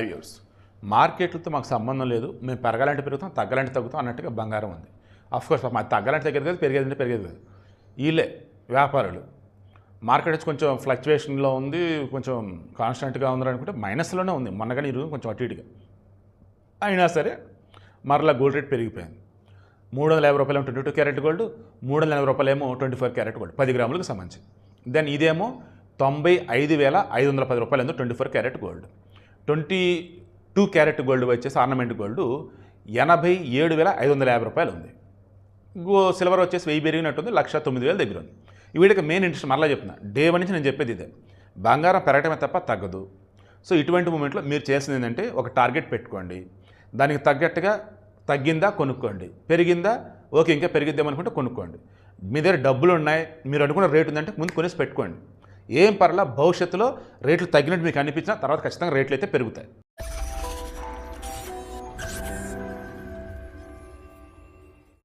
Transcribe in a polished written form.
Viewers, మార్కెట్లతో మాకు సంబంధం లేదు, మేము పెరగాలంటే పెరుగుతాం, తగ్గాలంటే తగ్గుతాం అన్నట్టుగా బంగారం ఉంది. అఫ్కోర్స్ మాది తగ్గాలంటే తగ్గేది కాదు, పెరిగేదంటే పెరిగేది కాదు. వీళ్ళే వ్యాపారులు మార్కెట్ వచ్చి కొంచెం ఫ్లక్చువేషన్లో ఉంది, కొంచెం కాన్స్టెంట్గా ఉంది అనుకుంటే మైనస్లోనే ఉంది. మొన్న కానీ ఈరోజు కొంచెం అటు ఇటుగా అయినా సరే మరలా గోల్డ్ రేట్ పెరిగిపోయింది. 350 రూపాయలు 22 క్యారెట్ గోల్డ్, 380 రూపాయలు ఏమో 24 క్యారెట్ గోల్డ్ 10 గ్రాములకు సంబంధించి. దెన్ ఇదేమో 95,510 రూపాయలు 24 క్యారెట్ గోల్డ్. 22 క్యారెట్ గోల్డ్ వచ్చేసి ఆర్నమెంట్ గోల్డ్ 87,550 రూపాయలు ఉంది. సిల్వర్ వచ్చేసి 1000 పెరిగినట్టుంది, 1,09,000 దగ్గర ఉంది. ఈ వీడియోకి మెయిన్ ఇంట్రెస్ట్ మరలా చెప్తున్నా, డే వన్ నుంచి నేను చెప్పేది ఇదే, బంగారం పెరగటమే తప్ప తగ్గదు. సో ఇటువంటి మూమెంట్లో మీరు చేసింది ఏంటంటే ఒక టార్గెట్ పెట్టుకోండి, దానికి తగ్గట్టుగా తగ్గిందా కొనుక్కోండి, పెరిగిందా ఓకే ఇంకా పెరిగిద్దామనుకుంటే కొనుక్కోండి. మీ దగ్గర డబ్బులు ఉన్నాయి, మీరు అనుకున్న రేటు ఉందంటే ముందు కొనేసి పెట్టుకోండి. ఏం పర్లా, భవిష్యత్తులో రేట్లు తగ్గినట్టు మీకు అనిపించినా తర్వాత ఖచ్చితంగా రేట్లు అయితే పెరుగుతాయి.